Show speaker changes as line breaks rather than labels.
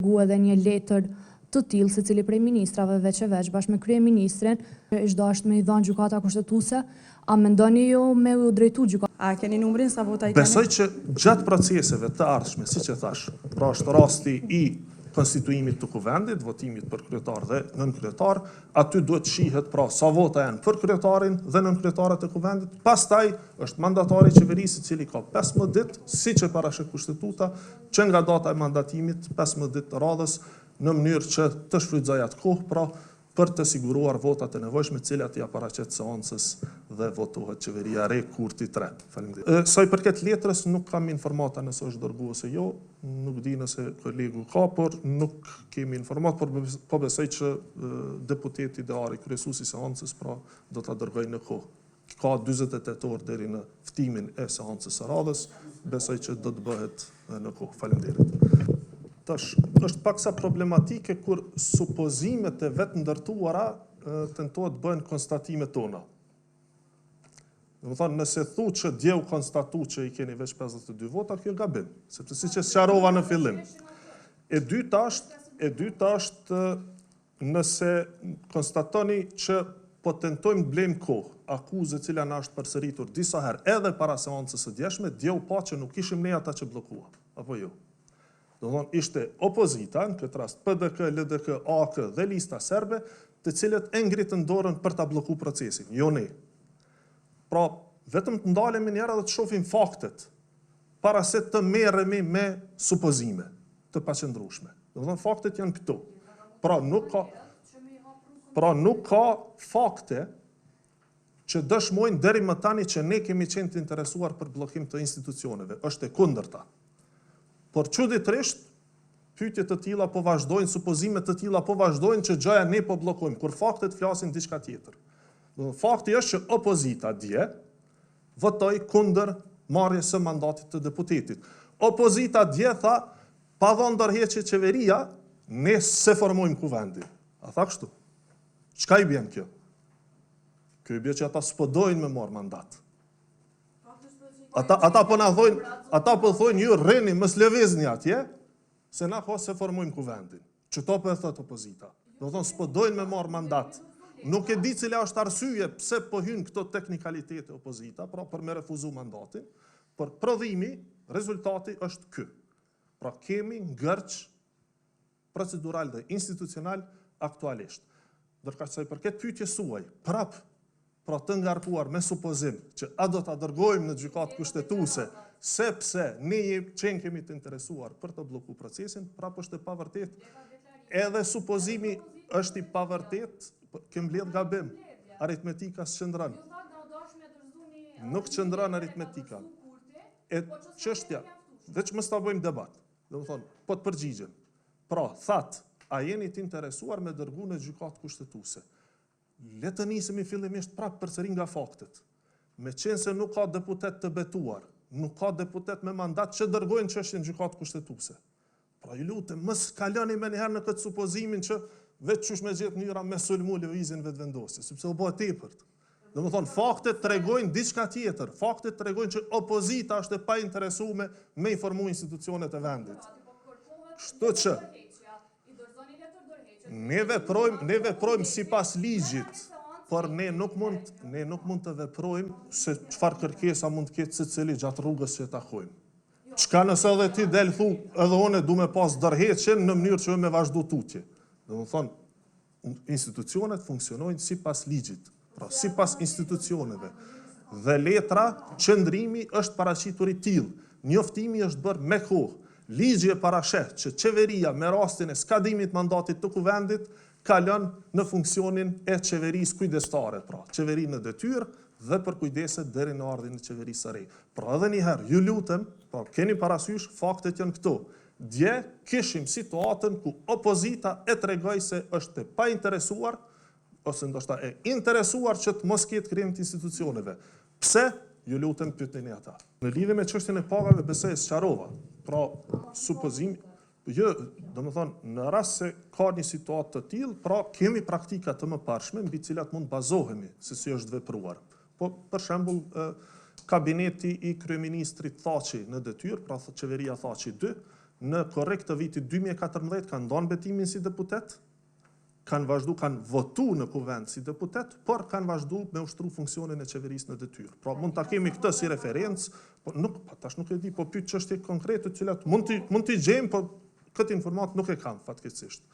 dërgu edhe një letër të tillë se cili prej ministrave veç e veç bashkë me kryeministrin është dashur me i dhënë gjykata kushtetuese, a mendoni ju me u drejtu gjykata?
A keni numrin sa vota i keni?
Besoj që gjatë proceseve të ardhshme, siç e thash, pra është rasti i konstituimit të kuvendit, votimit për kryetar dhe nën-kryetar, aty duhet shihet pra sa vota janë për kryetarin dhe nën-kryetarët e kuvendit. Pastaj është mandatari i qeverisë i cili ka 15 ditë, siç e parashikon kushtetuta, që nga data e mandatimit 15 ditë të radhës në mënyrë që të shfrytëzojë atë kohë, pra për të siguruar votat e nevojshme, të cilat ja paraqet seancës dhe votohet qeveria re kurti 3. Faleminderit. Sa i përket letrës, nuk kam informata nëse është dërguar ose jo, nuk di nëse kolegu ka, por nuk kemi informat, por po besoj që deputeti Deari, kryesuesi i seancës, pra do ta dërgojë në kohë. Ka 48 orë deri në ftimin e seancës së radhës, besoj që do të bëhet në kohë. Faleminderit. Është paksa problematike kur supozimet e vetë ndërtuara tentohet bëhen konstatimet tona. Do të thonë, nëse thu që dje u konstatu që i keni veç 52 vota, kjo gabim, sepse siç e sqarova në fillim. E dyta është nëse konstatoni që po tentojmë blejmë kohë, akuzë e cila na është përsëritur disa herë edhe para seancës së djeshme, dje u pa që nuk ishim ne ata që bllokuam, apo jo. Do të thonë, ishte opozita, në këtë rast PDK, LDK, AK dhe lista serbe, të cilët e ngritën dorën për ta bllokuar procesin, jo ne. Pra, vetëm të ndalemi njëra dhe të shohim faktet, para se të merremi me supozime të paqëndrueshme. Do të thonë, faktet janë këto. Pra, nuk ka fakte që dëshmojnë deri më tani që ne kemi qenë të interesuar për bllokim të institucioneve. Është e kundërta. Por çuditërisht, pyetje të tilla po vazhdojnë, supozime të tilla po vazhdojnë që gjëja ne po bllokojmë, kur faktet flasin diçka tjetër. Fakti është që opozita dje votoi kundër marrjes së mandatit të deputetit. Opozita dje tha, pa dhënë ndërheqje qeveria, ne se formojmë kuvendin. A tha kështu? Çka i bën kjo? Kjo i bën që ata s'po dojnë me marr mandat. Ata po na thojnë, ata po thonë ju rreni mos lëvizni atje, se na ka se formojmë kuvendin. Çto po e thot opozita? Do thonë s'po dojnë me marr mandat. Nuk e di cila është arsye pse po hyn këto teknikalitete opozita, pra për me refuzu mandatin, por prodhimi, rezultati është ky. Pra kemi ngërç procedural dhe institucional aktualisht. Ndërkaq sa i përket pyetjes suaj, prap pra të ngarkuar me supozim që a do ta dërgojmë në gjykatë kushtetuese sepse ne qenë kemi të interesuar për të bllokuar procesin, prap është e pavërtet. Edhe supozimi është i pavërtet, ke mbledh gabim. Aritmetika s'qëndron. Nuk qëndron aritmetika. E çështja, veç mos ta bëjmë debat. Do të thonë, po të përgjigjem. Pra, that, a jeni të interesuar me dërgu në gjykatë kushtetuese? Le të nisemi fillimisht prapë përsëri nga faktet. Me qenë se nuk ka deputet të betuar, nuk ka deputet me mandat që dërgojnë çështjen në gjykatë kushtetuese. Pra ju lutem, mos kaloni më njëherë në këtë supozimin që vetë qysh me gjetë mënyra me sulmu lëvizjen vetëvendosje, sepse u bë tepërt. Domethënë faktet tregojnë diçka tjetër. Faktet tregojnë që opozita është e painteresuar me informu institucionet e vendit. Kështu që ne veprojmë sipas ligjit, por ne nuk mund të veprojmë se çfarë kërkesa mund të ketë secili gjatë rrugës që takojmë. Çka nëse edhe ti del thu, edhe unë du me pas ndërheqjen në mënyrë që me vazhdu tutje. Domethënë, institucionet funksionojnë sipas ligjit, pra sipas institucioneve. Dhe letra qëndrimi është paraqitur i tillë. Njoftimi është bërë me kohë. Ligji e parasheh që qeveria me rastin e skadimit mandatit të kuvendit kalon në funksionin e qeverisë kujdestare, pra qeverinë në detyrë dhe për kujdeset deri në ardhin e qeverisë së re. Pra edhe një herë, ju lutem, pra keni parasysh, faktet janë këto. Dje kishim situatën ku opozita e tregoi se është e painteresuar ose ndoshta e interesuar që të mos ketë krijim të institucioneve. Pse? Ju lutem pyetni ata. Në lidhje me çështjen e pagave besoj e sqarova. Pra, supozim, jo, domethënë në rast se ka një situatë të tillë, pra kemi praktika të mëparshme mbi të cilat mund bazohemi se si është vepruar. Po për shembull, kabineti i kryeministrit Thaçi në detyrë, pra qeveria Thaçi 2, në korrekt të vitit 2014 kanë ndonë betimin si deputet, kanë votu në kuvend si deputet, por kanë vazhdu me ushtru funksionin e qeverisë në detyrë. Pra mund ta kemi këtë si referencë, por tash nuk e di, po pyet çështje konkrete të cilat mund t'i gjejmë, po këtë informat nuk e kam fatkeqësisht.